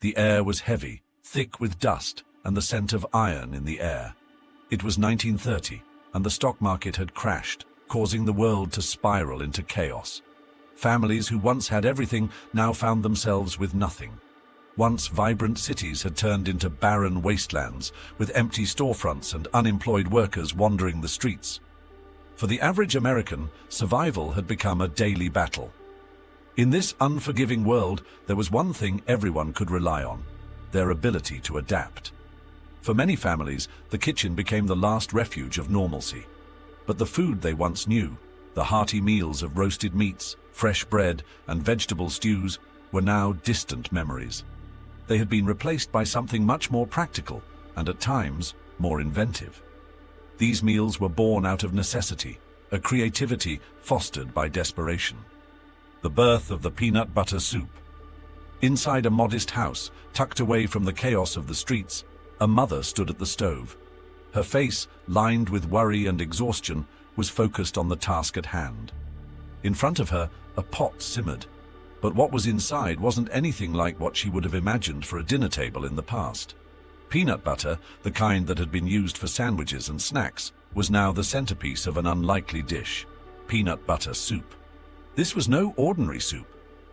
The air was heavy, thick with dust, and the scent of iron in the air. It was 1930, and the stock market had crashed, causing the world to spiral into chaos. Families who once had everything now found themselves with nothing. Once vibrant cities had turned into barren wastelands, with empty storefronts and unemployed workers wandering the streets. For the average American, survival had become a daily battle. In this unforgiving world, there was one thing everyone could rely on: their ability to adapt. For many families, the kitchen became the last refuge of normalcy. But the food they once knew, the hearty meals of roasted meats, fresh bread, and vegetable stews, were now distant memories. They had been replaced by something much more practical and, at times, more inventive. These meals were born out of necessity, a creativity fostered by desperation. The birth of the peanut butter soup. Inside a modest house, tucked away from the chaos of the streets, a mother stood at the stove. Her face, lined with worry and exhaustion, was focused on the task at hand. In front of her, a pot simmered, but what was inside wasn't anything like what she would have imagined for a dinner table in the past. Peanut butter, the kind that had been used for sandwiches and snacks, was now the centerpiece of an unlikely dish: peanut butter soup. This was no ordinary soup.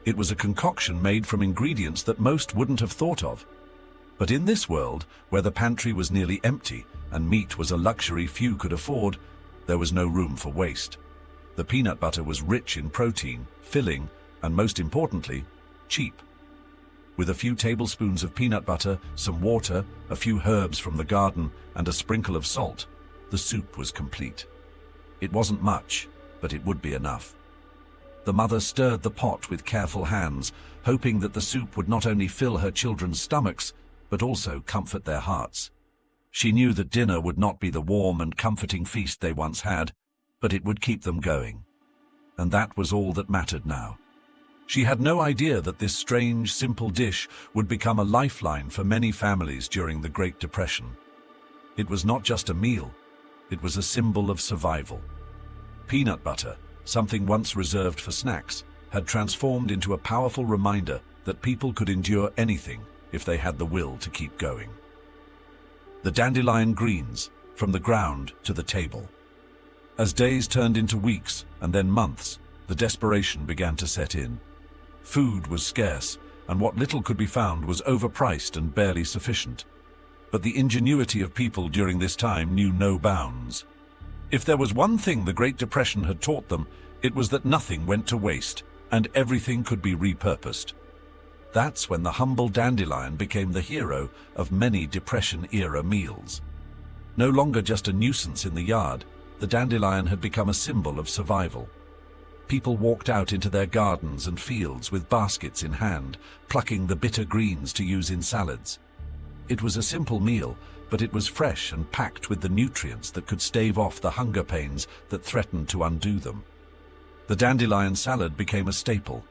It was a concoction made from ingredients that most wouldn't have thought of. But in this world, where the pantry was nearly empty and meat was a luxury few could afford, there was no room for waste. The peanut butter was rich in protein, filling, and most importantly, cheap. With a few tablespoons of peanut butter, some water, a few herbs from the garden, and a sprinkle of salt, the soup was complete. It wasn't much, but it would be enough. The mother stirred the pot with careful hands, hoping that the soup would not only fill her children's stomachs, but also comfort their hearts. She knew that dinner would not be the warm and comforting feast they once had, but it would keep them going. And that was all that mattered now. She had no idea that this strange, simple dish would become a lifeline for many families during the Great Depression. It was not just a meal, it was a symbol of survival. Peanut butter, something once reserved for snacks, had transformed into a powerful reminder that people could endure anything if they had the will to keep going. The dandelion greens, from the ground to the table. As days turned into weeks and then months, the desperation began to set in. Food was scarce, and what little could be found was overpriced and barely sufficient. But the ingenuity of people during this time knew no bounds. If there was one thing the Great Depression had taught them, it was that nothing went to waste, and everything could be repurposed. That's when the humble dandelion became the hero of many Depression-era meals. No longer just a nuisance in the yard, the dandelion had become a symbol of survival. People walked out into their gardens and fields with baskets in hand, plucking the bitter greens to use in salads. It was a simple meal, but it was fresh and packed with the nutrients that could stave off the hunger pains that threatened to undo them. The dandelion salad became a staple.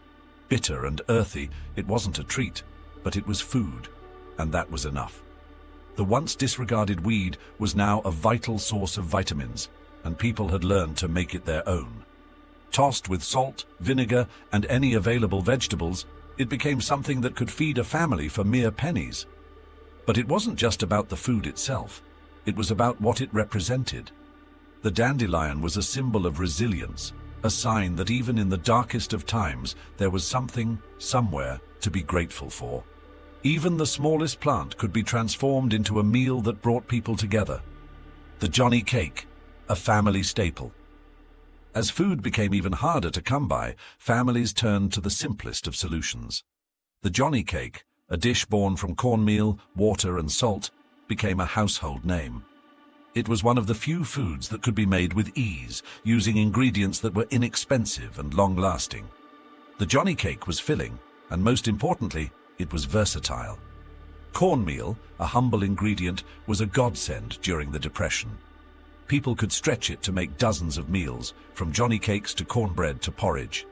Bitter and earthy, it wasn't a treat, but it was food, and that was enough. The once disregarded weed was now a vital source of vitamins, and people had learned to make it their own. Tossed with salt, vinegar, and any available vegetables, it became something that could feed a family for mere pennies. But it wasn't just about the food itself, it was about what it represented. The dandelion was a symbol of resilience, a sign that even in the darkest of times, there was something, somewhere, to be grateful for. Even the smallest plant could be transformed into a meal that brought people together. The Johnny cake, a family staple. As food became even harder to come by, families turned to the simplest of solutions. The Johnny cake, a dish born from cornmeal, water, and salt, became a household name. It was one of the few foods that could be made with ease, using ingredients that were inexpensive and long-lasting. The Johnny cake was filling, and most importantly, it was versatile. Cornmeal, a humble ingredient, was a godsend during the Depression. People could stretch it to make dozens of meals, from Johnny cakes to cornbread to porridge.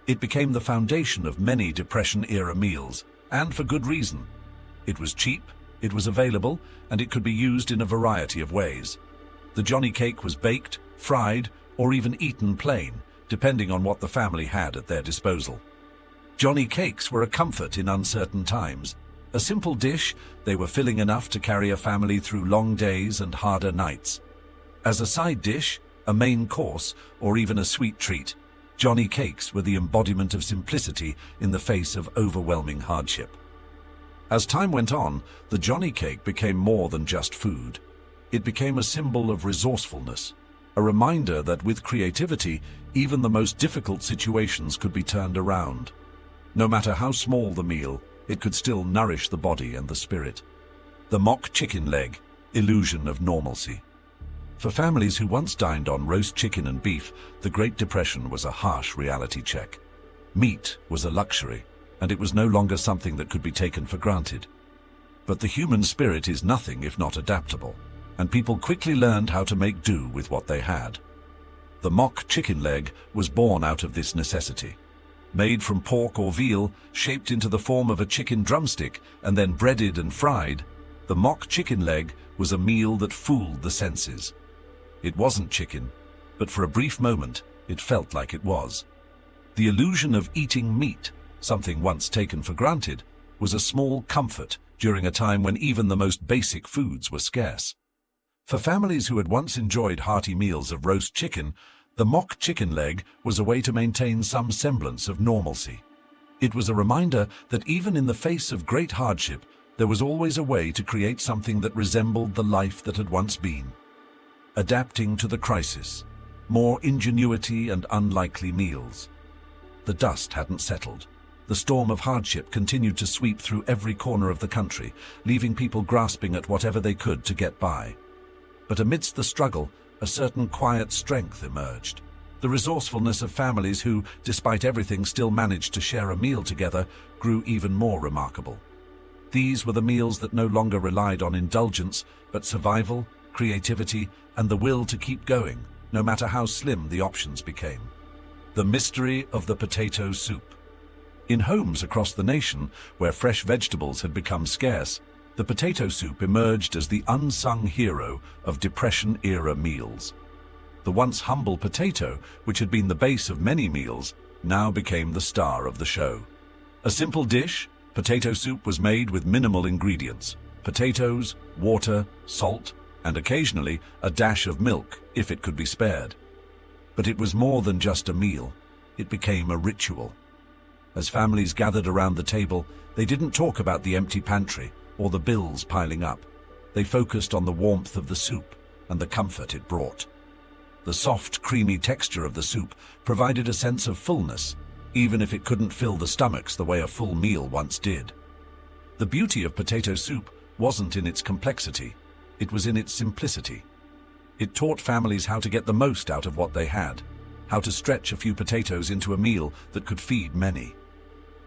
It became the foundation of many Depression-era meals, and for good reason. It was cheap, it was available, and it could be used in a variety of ways. The Johnny cake was baked, fried, or even eaten plain, depending on what the family had at their disposal. Johnny cakes were a comfort in uncertain times. A simple dish, they were filling enough to carry a family through long days and harder nights. As a side dish, a main course, or even a sweet treat, Johnny cakes were the embodiment of simplicity in the face of overwhelming hardship. As time went on, the Johnny cake became more than just food. It became a symbol of resourcefulness, a reminder that with creativity, even the most difficult situations could be turned around. No matter how small the meal, it could still nourish the body and the spirit. The mock chicken leg, illusion of normalcy. For families who once dined on roast chicken and beef, the Great Depression was a harsh reality check. Meat was a luxury, and it was no longer something that could be taken for granted. But the human spirit is nothing if not adaptable, and people quickly learned how to make do with what they had. The mock chicken leg was born out of this necessity. Made from pork or veal, shaped into the form of a chicken drumstick, and then breaded and fried, the mock chicken leg was a meal that fooled the senses. It wasn't chicken, but for a brief moment, it felt like it was. The illusion of eating meat, something once taken for granted, was a small comfort during a time when even the most basic foods were scarce. For families who had once enjoyed hearty meals of roast chicken, the mock chicken leg was a way to maintain some semblance of normalcy. It was a reminder that even in the face of great hardship, there was always a way to create something that resembled the life that had once been. Adapting to the crisis, more ingenuity and unlikely meals. The dust hadn't settled. The storm of hardship continued to sweep through every corner of the country, leaving people grasping at whatever they could to get by. But amidst the struggle, a certain quiet strength emerged. The resourcefulness of families who, despite everything, still managed to share a meal together grew even more remarkable. These were the meals that no longer relied on indulgence, but survival, creativity, and the will to keep going, no matter how slim the options became. The mystery of the potato soup. In homes across the nation, where fresh vegetables had become scarce, the potato soup emerged as the unsung hero of Depression-era meals. The once humble potato, which had been the base of many meals, now became the star of the show. A simple dish, potato soup was made with minimal ingredients: potatoes, water, salt, and occasionally a dash of milk, if it could be spared. But it was more than just a meal. It became a ritual. As families gathered around the table, they didn't talk about the empty pantry or the bills piling up. They focused on the warmth of the soup and the comfort it brought. The soft, creamy texture of the soup provided a sense of fullness, even if it couldn't fill the stomachs the way a full meal once did. The beauty of potato soup wasn't in its complexity, it was in its simplicity. It taught families how to get the most out of what they had, how to stretch a few potatoes into a meal that could feed many.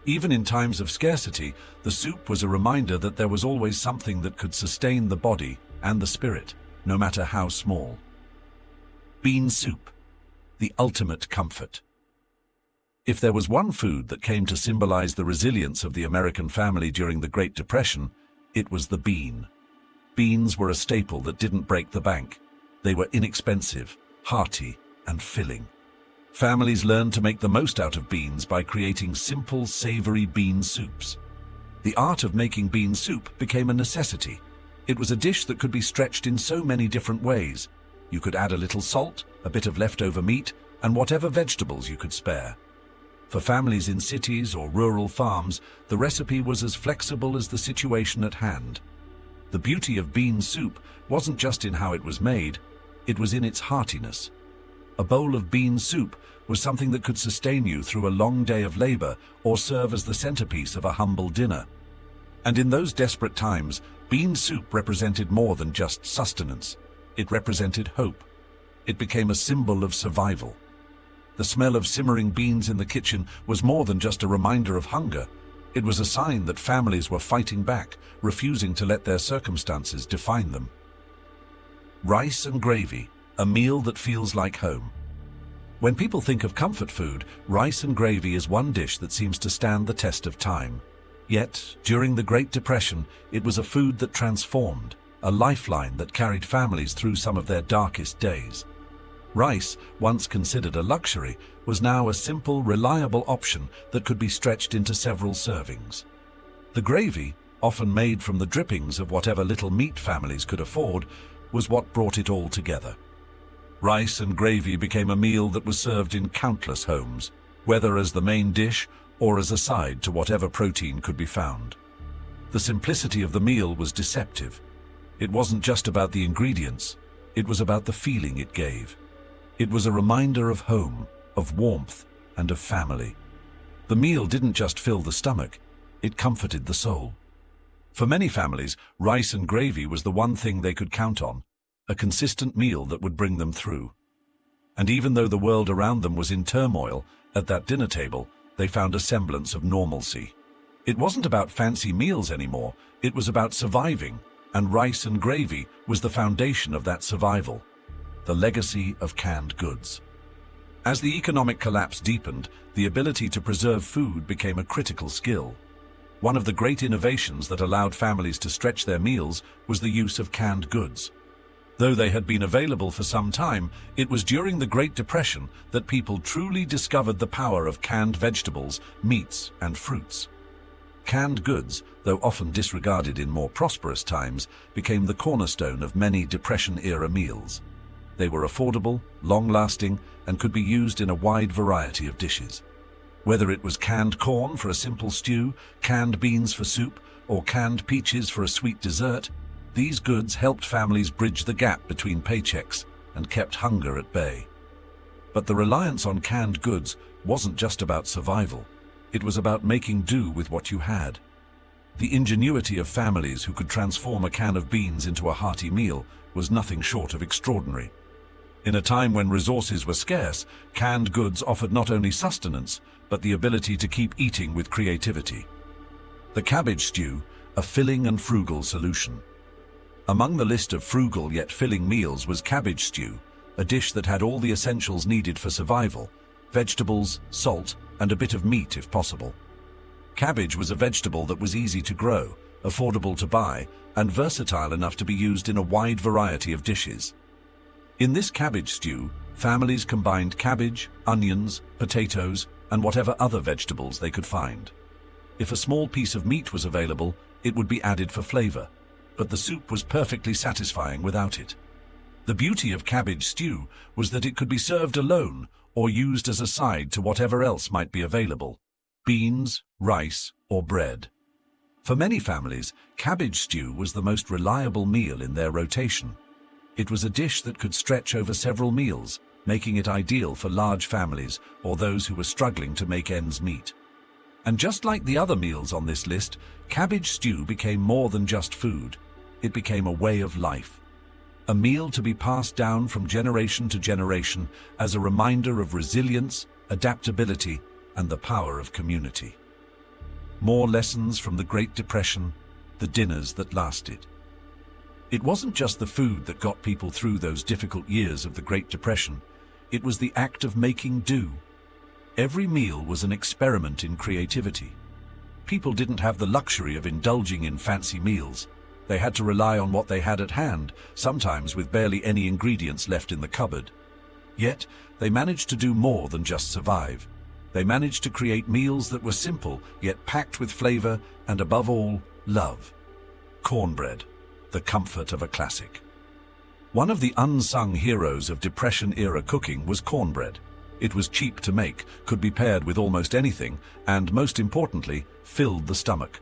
Even in times of scarcity, the soup was a reminder that there was always something that could sustain the body and the spirit, no matter how small. Bean soup, the ultimate comfort. If there was one food that came to symbolize the resilience of the American family during the Great Depression, it was the bean. Beans were a staple that didn't break the bank. They were inexpensive, hearty, and filling. Families learned to make the most out of beans by creating simple, savory bean soups. The art of making bean soup became a necessity. It was a dish that could be stretched in so many different ways. You could add a little salt, a bit of leftover meat, and whatever vegetables you could spare. For families in cities or rural farms, the recipe was as flexible as the situation at hand. The beauty of bean soup wasn't just in how it was made, it was in its heartiness. A bowl of bean soup was something that could sustain you through a long day of labor or serve as the centerpiece of a humble dinner. And in those desperate times, bean soup represented more than just sustenance. It represented hope. It became a symbol of survival. The smell of simmering beans in the kitchen was more than just a reminder of hunger. It was a sign that families were fighting back, refusing to let their circumstances define them. Rice and gravy, a meal that feels like home. When people think of comfort food, rice and gravy is one dish that seems to stand the test of time. Yet, during the Great Depression, it was a food that transformed, a lifeline that carried families through some of their darkest days. Rice, once considered a luxury, was now a simple, reliable option that could be stretched into several servings. The gravy, often made from the drippings of whatever little meat families could afford, was what brought it all together. Rice and gravy became a meal that was served in countless homes, whether as the main dish or as a side to whatever protein could be found. The simplicity of the meal was deceptive. It wasn't just about the ingredients, it was about the feeling it gave. It was a reminder of home, of warmth, and of family. The meal didn't just fill the stomach, it comforted the soul. For many families, rice and gravy was the one thing they could count on, a consistent meal that would bring them through. And even though the world around them was in turmoil, at that dinner table, they found a semblance of normalcy. It wasn't about fancy meals anymore, it was about surviving, and rice and gravy was the foundation of that survival, the legacy of canned goods. As the economic collapse deepened, the ability to preserve food became a critical skill. One of the great innovations that allowed families to stretch their meals was the use of canned goods. Though they had been available for some time, it was during the Great Depression that people truly discovered the power of canned vegetables, meats, and fruits. Canned goods, though often disregarded in more prosperous times, became the cornerstone of many Depression-era meals. They were affordable, long-lasting, and could be used in a wide variety of dishes. Whether it was canned corn for a simple stew, canned beans for soup, or canned peaches for a sweet dessert, these goods helped families bridge the gap between paychecks and kept hunger at bay. But the reliance on canned goods wasn't just about survival. It was about making do with what you had. The ingenuity of families who could transform a can of beans into a hearty meal was nothing short of extraordinary. In a time when resources were scarce, canned goods offered not only sustenance, but the ability to keep eating with creativity. The cabbage stew, a filling and frugal solution. Among the list of frugal yet filling meals was cabbage stew, a dish that had all the essentials needed for survival: vegetables, salt, and a bit of meat if possible. Cabbage was a vegetable that was easy to grow, affordable to buy, and versatile enough to be used in a wide variety of dishes. In this cabbage stew, families combined cabbage, onions, potatoes, and whatever other vegetables they could find. If a small piece of meat was available, it would be added for flavor, but the soup was perfectly satisfying without it. The beauty of cabbage stew was that it could be served alone or used as a side to whatever else might be available: beans, rice, or bread. For many families, cabbage stew was the most reliable meal in their rotation. It was a dish that could stretch over several meals, making it ideal for large families or those who were struggling to make ends meet. And just like the other meals on this list, cabbage stew became more than just food. It became a way of life. A meal to be passed down from generation to generation as a reminder of resilience, adaptability, and the power of community. More lessons from the Great Depression, the dinners that lasted. It wasn't just the food that got people through those difficult years of the Great Depression. It was the act of making do. Every meal was an experiment in creativity. People didn't have the luxury of indulging in fancy meals. They had to rely on what they had at hand, sometimes with barely any ingredients left in the cupboard. Yet, they managed to do more than just survive. They managed to create meals that were simple, yet packed with flavor and, above all, love. Cornbread, the comfort of a classic. One of the unsung heroes of Depression-era cooking was cornbread. It was cheap to make, could be paired with almost anything, and, most importantly, filled the stomach.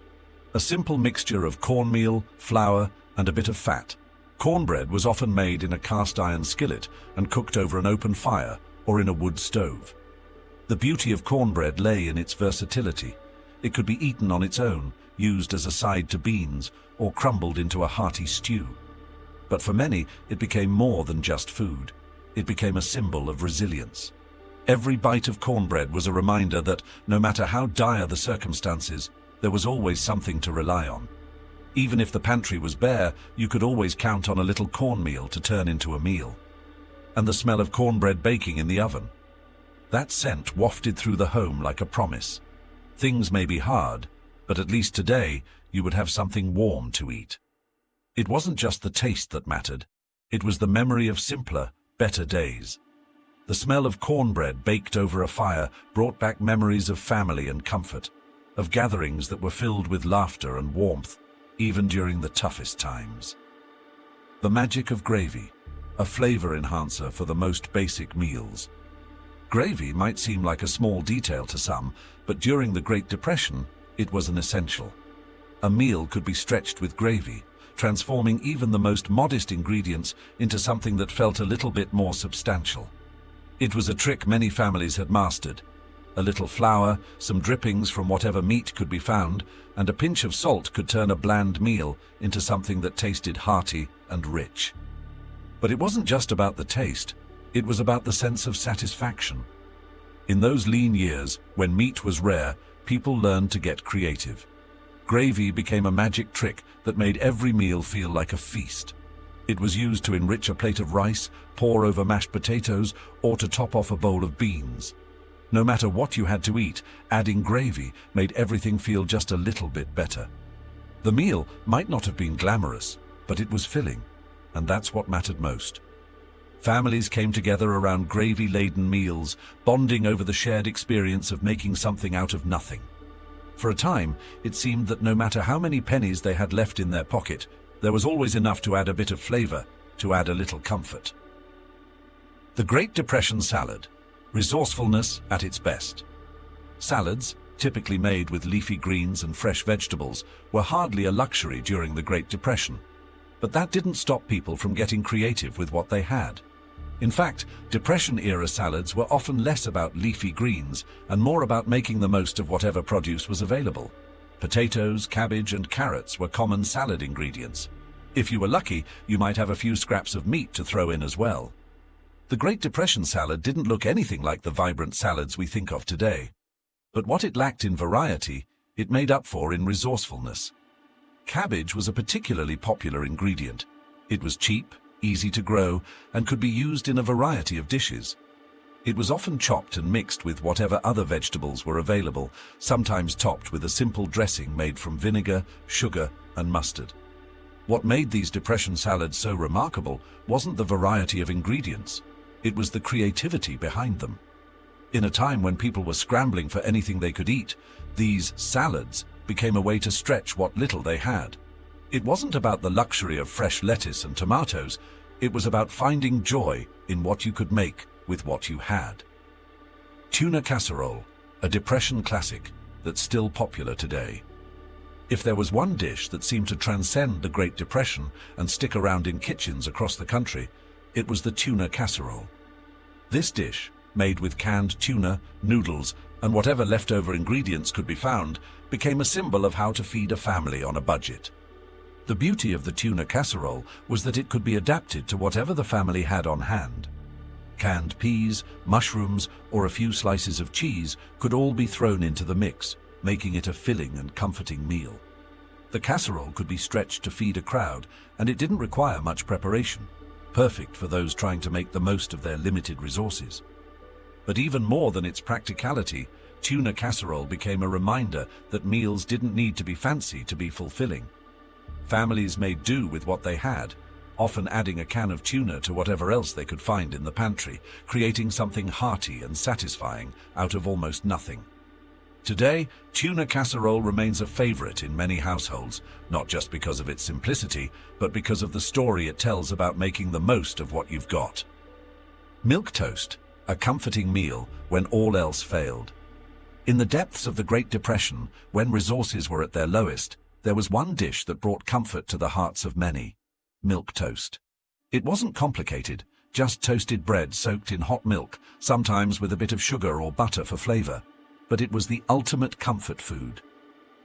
A simple mixture of cornmeal, flour, and a bit of fat. Cornbread was often made in a cast-iron skillet and cooked over an open fire or in a wood stove. The beauty of cornbread lay in its versatility. It could be eaten on its own, used as a side to beans, or crumbled into a hearty stew. But for many, it became more than just food. It became a symbol of resilience. Every bite of cornbread was a reminder that, no matter how dire the circumstances, there was always something to rely on. Even if the pantry was bare, you could always count on a little cornmeal to turn into a meal. And the smell of cornbread baking in the oven. That scent wafted through the home like a promise. Things may be hard, but at least today you would have something warm to eat. It wasn't just the taste that mattered. It was the memory of simpler, better days. The smell of cornbread baked over a fire brought back memories of family and comfort, of gatherings that were filled with laughter and warmth, even during the toughest times. The magic of gravy, a flavor enhancer for the most basic meals. Gravy might seem like a small detail to some, but during the Great Depression, it was an essential. A meal could be stretched with gravy, transforming even the most modest ingredients into something that felt a little bit more substantial. It was a trick many families had mastered. A little flour, some drippings from whatever meat could be found, and a pinch of salt could turn a bland meal into something that tasted hearty and rich. But it wasn't just about the taste, it was about the sense of satisfaction. In those lean years, when meat was rare, people learned to get creative. Gravy became a magic trick that made every meal feel like a feast. It was used to enrich a plate of rice, pour over mashed potatoes, or to top off a bowl of beans. No matter what you had to eat, adding gravy made everything feel just a little bit better. The meal might not have been glamorous, but it was filling, and that's what mattered most. Families came together around gravy-laden meals, bonding over the shared experience of making something out of nothing. For a time, it seemed that no matter how many pennies they had left in their pocket, there was always enough to add a bit of flavor, to add a little comfort. The Great Depression salad. Resourcefulness at its best. Salads, typically made with leafy greens and fresh vegetables, were hardly a luxury during the Great Depression. But that didn't stop people from getting creative with what they had. In fact, Depression-era salads were often less about leafy greens and more about making the most of whatever produce was available. Potatoes, cabbage, and carrots were common salad ingredients. If you were lucky, you might have a few scraps of meat to throw in as well. The Great Depression salad didn't look anything like the vibrant salads we think of today. But what it lacked in variety, it made up for in resourcefulness. Cabbage was a particularly popular ingredient. It was cheap, easy to grow, and could be used in a variety of dishes. It was often chopped and mixed with whatever other vegetables were available, sometimes topped with a simple dressing made from vinegar, sugar, and mustard. What made these Depression salads so remarkable wasn't the variety of ingredients. It was the creativity behind them. In a time when people were scrambling for anything they could eat, these salads became a way to stretch what little they had. It wasn't about the luxury of fresh lettuce and tomatoes. It was about finding joy in what you could make with what you had. Tuna casserole, a Depression classic that's still popular today. If there was one dish that seemed to transcend the Great Depression and stick around in kitchens across the country, it was the tuna casserole. This dish, made with canned tuna, noodles, and whatever leftover ingredients could be found, became a symbol of how to feed a family on a budget. The beauty of the tuna casserole was that it could be adapted to whatever the family had on hand. Canned peas, mushrooms, or a few slices of cheese could all be thrown into the mix, making it a filling and comforting meal. The casserole could be stretched to feed a crowd, and it didn't require much preparation, perfect for those trying to make the most of their limited resources. But even more than its practicality, tuna casserole became a reminder that meals didn't need to be fancy to be fulfilling. Families made do with what they had, often adding a can of tuna to whatever else they could find in the pantry, creating something hearty and satisfying out of almost nothing. Today, tuna casserole remains a favorite in many households, not just because of its simplicity, but because of the story it tells about making the most of what you've got. Milk toast, a comforting meal when all else failed. In the depths of the Great Depression, when resources were at their lowest, there was one dish that brought comfort to the hearts of many: milk toast. It wasn't complicated, just toasted bread soaked in hot milk, sometimes with a bit of sugar or butter for flavor. But it was the ultimate comfort food.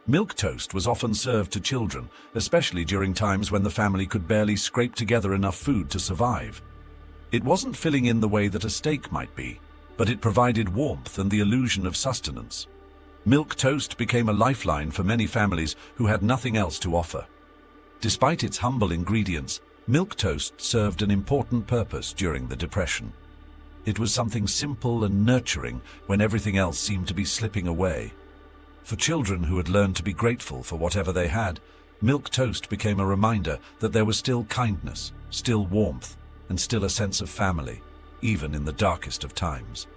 Milk toast was often served to children, especially during times when the family could barely scrape together enough food to survive. It wasn't filling in the way that a steak might be, but it provided warmth and the illusion of sustenance. Milk toast became a lifeline for many families who had nothing else to offer. Despite its humble ingredients, milk toast served an important purpose during the Depression. It was something simple and nurturing when everything else seemed to be slipping away. For children who had learned to be grateful for whatever they had, milk toast became a reminder that there was still kindness, still warmth, and still a sense of family, even in the darkest of times.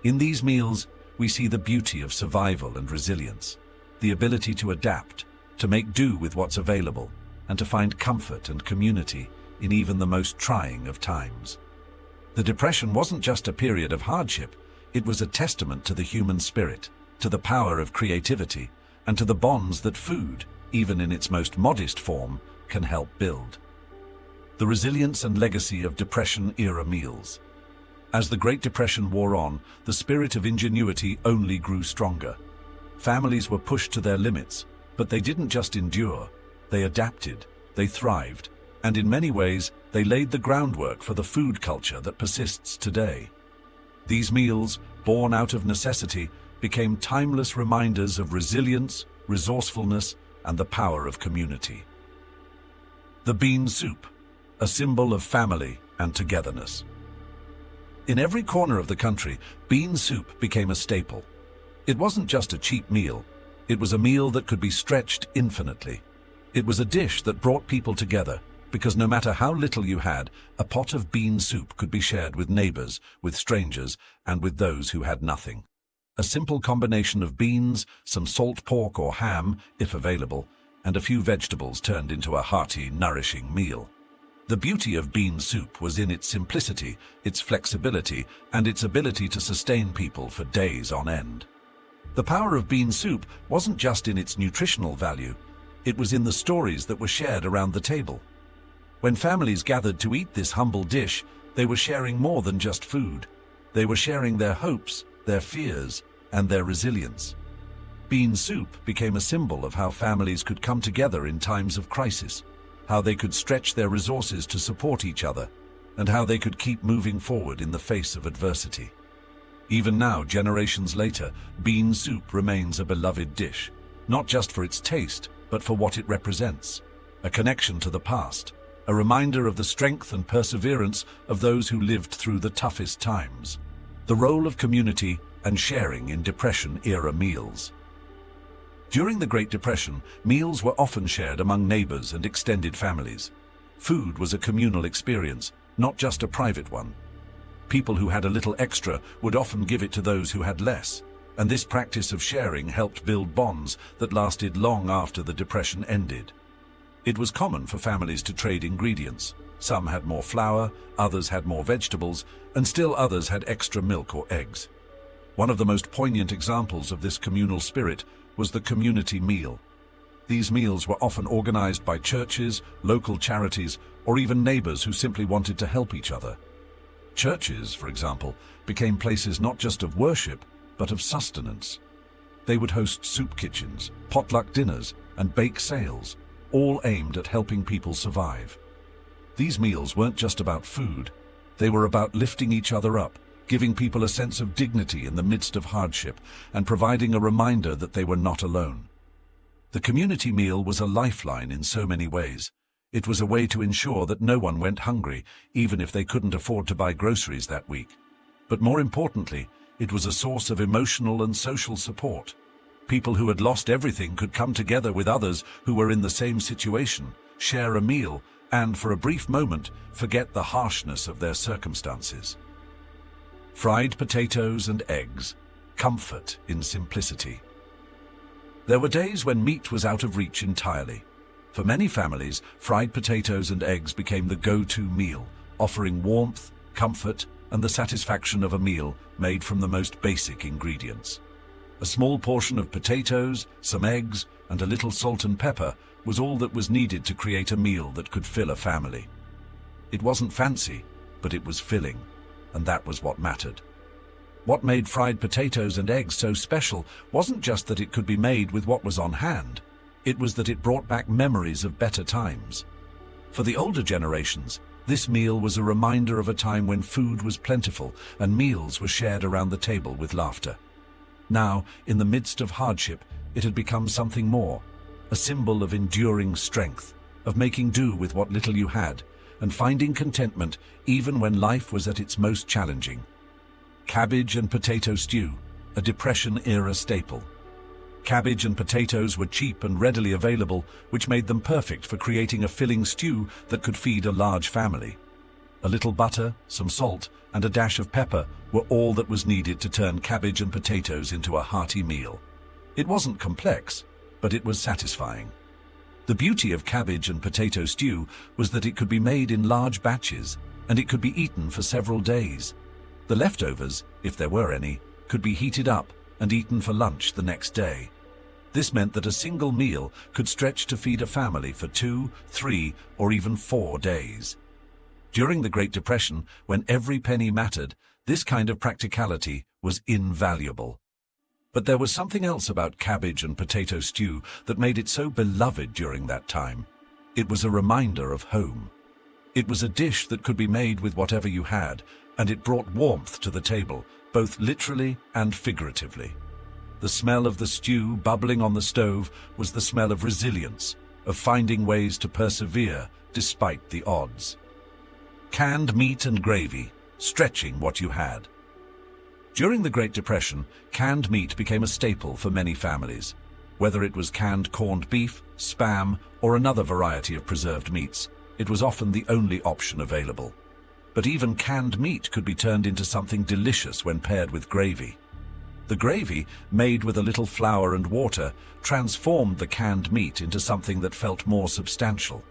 In these meals, we see the beauty of survival and resilience, the ability to adapt, to make do with what's available, and to find comfort and community in even the most trying of times. The Depression wasn't just a period of hardship, it was a testament to the human spirit, to the power of creativity, and to the bonds that food, even in its most modest form, can help build. The resilience and legacy of Depression-era meals. As the Great Depression wore on, the spirit of ingenuity only grew stronger. Families were pushed to their limits, but they didn't just endure. They adapted, they thrived, and in many ways, they laid the groundwork for the food culture that persists today. These meals, born out of necessity, became timeless reminders of resilience, resourcefulness, and the power of community. The bean soup, a symbol of family and togetherness. In every corner of the country, bean soup became a staple. It wasn't just a cheap meal, it was a meal that could be stretched infinitely. It was a dish that brought people together, because no matter how little you had, a pot of bean soup could be shared with neighbors, with strangers, and with those who had nothing. A simple combination of beans, some salt pork or ham, if available, and a few vegetables turned into a hearty, nourishing meal. The beauty of bean soup was in its simplicity, its flexibility, and its ability to sustain people for days on end. The power of bean soup wasn't just in its nutritional value, it was in the stories that were shared around the table. When families gathered to eat this humble dish, they were sharing more than just food. They were sharing their hopes, their fears, and their resilience. Bean soup became a symbol of how families could come together in times of crisis, how they could stretch their resources to support each other, and how they could keep moving forward in the face of adversity. Even now, generations later, bean soup remains a beloved dish, not just for its taste, but for what it represents, a connection to the past, a reminder of the strength and perseverance of those who lived through the toughest times. The role of community and sharing in Depression-era meals. During the Great Depression, meals were often shared among neighbors and extended families. Food was a communal experience, not just a private one. People who had a little extra would often give it to those who had less, and this practice of sharing helped build bonds that lasted long after the Depression ended. It was common for families to trade ingredients. Some had more flour, others had more vegetables, and still others had extra milk or eggs. One of the most poignant examples of this communal spirit was the community meal. These meals were often organized by churches, local charities, or even neighbors who simply wanted to help each other. Churches, for example, became places not just of worship, but of sustenance. They would host soup kitchens, potluck dinners, and bake sales, all aimed at helping people survive. These meals weren't just about food, they were about lifting each other up, giving people a sense of dignity in the midst of hardship, and providing a reminder that they were not alone. The community meal was a lifeline in so many ways. It was a way to ensure that no one went hungry, even if they couldn't afford to buy groceries that week. But more importantly, it was a source of emotional and social support. People who had lost everything could come together with others who were in the same situation, share a meal, and for a brief moment, forget the harshness of their circumstances. Fried potatoes and eggs, comfort in simplicity. There were days when meat was out of reach entirely. For many families, fried potatoes and eggs became the go-to meal, offering warmth, comfort, and the satisfaction of a meal made from the most basic ingredients. A small portion of potatoes, some eggs, and a little salt and pepper was all that was needed to create a meal that could fill a family. It wasn't fancy, but it was filling, and that was what mattered. What made fried potatoes and eggs so special wasn't just that it could be made with what was on hand, it was that it brought back memories of better times. For the older generations, this meal was a reminder of a time when food was plentiful and meals were shared around the table with laughter. Now, in the midst of hardship, it had become something more, a symbol of enduring strength, of making do with what little you had, and finding contentment even when life was at its most challenging. Cabbage and potato stew, a Depression-era staple. Cabbage and potatoes were cheap and readily available, which made them perfect for creating a filling stew that could feed a large family. A little butter, some salt, and a dash of pepper were all that was needed to turn cabbage and potatoes into a hearty meal. It wasn't complex, but it was satisfying. The beauty of cabbage and potato stew was that it could be made in large batches, and it could be eaten for several days. The leftovers, if there were any, could be heated up and eaten for lunch the next day. This meant that a single meal could stretch to feed a family for 2, 3, or even 4 days. During the Great Depression, when every penny mattered, this kind of practicality was invaluable. But there was something else about cabbage and potato stew that made it so beloved during that time. It was a reminder of home. It was a dish that could be made with whatever you had, and it brought warmth to the table, both literally and figuratively. The smell of the stew bubbling on the stove was the smell of resilience, of finding ways to persevere despite the odds. Canned meat and gravy, stretching what you had. During the Great Depression, canned meat became a staple for many families. Whether it was canned corned beef, Spam, or another variety of preserved meats, it was often the only option available. But even canned meat could be turned into something delicious when paired with gravy. The gravy, made with a little flour and water, transformed the canned meat into something that felt more substantial.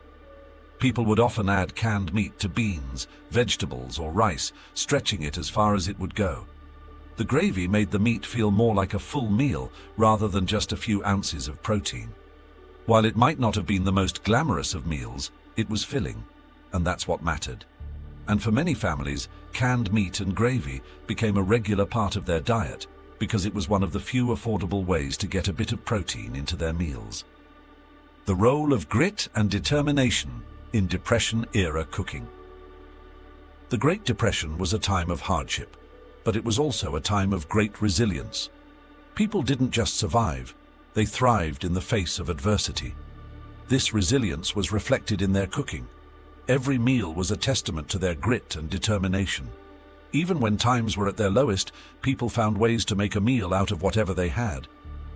People would often add canned meat to beans, vegetables, or rice, stretching it as far as it would go. The gravy made the meat feel more like a full meal rather than just a few ounces of protein. While it might not have been the most glamorous of meals, it was filling, and that's what mattered. And for many families, canned meat and gravy became a regular part of their diet, because it was one of the few affordable ways to get a bit of protein into their meals. The role of grit and determination in Depression-era cooking. The Great Depression was a time of hardship, but it was also a time of great resilience. People didn't just survive, they thrived in the face of adversity. This resilience was reflected in their cooking. Every meal was a testament to their grit and determination. Even when times were at their lowest, people found ways to make a meal out of whatever they had.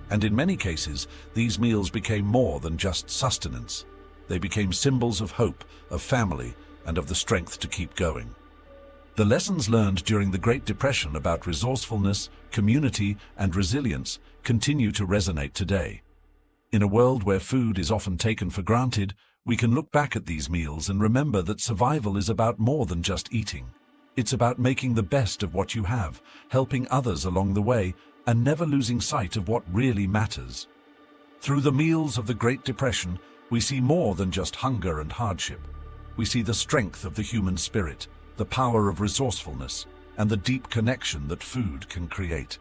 And in many cases, these meals became more than just sustenance. They became symbols of hope, of family, and of the strength to keep going. The lessons learned during the Great Depression about resourcefulness, community, and resilience continue to resonate today. In a world where food is often taken for granted, we can look back at these meals and remember that survival is about more than just eating. It's about making the best of what you have, helping others along the way, and never losing sight of what really matters. Through the meals of the Great Depression, we see more than just hunger and hardship. We see the strength of the human spirit, the power of resourcefulness, and the deep connection that food can create.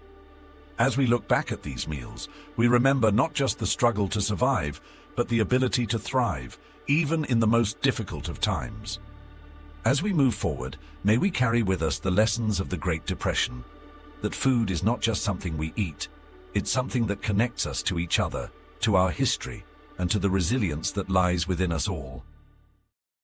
As we look back at these meals, we remember not just the struggle to survive, but the ability to thrive, even in the most difficult of times. As we move forward, may we carry with us the lessons of the Great Depression, that food is not just something we eat, it's something that connects us to each other, to our history, and to the resilience that lies within us all.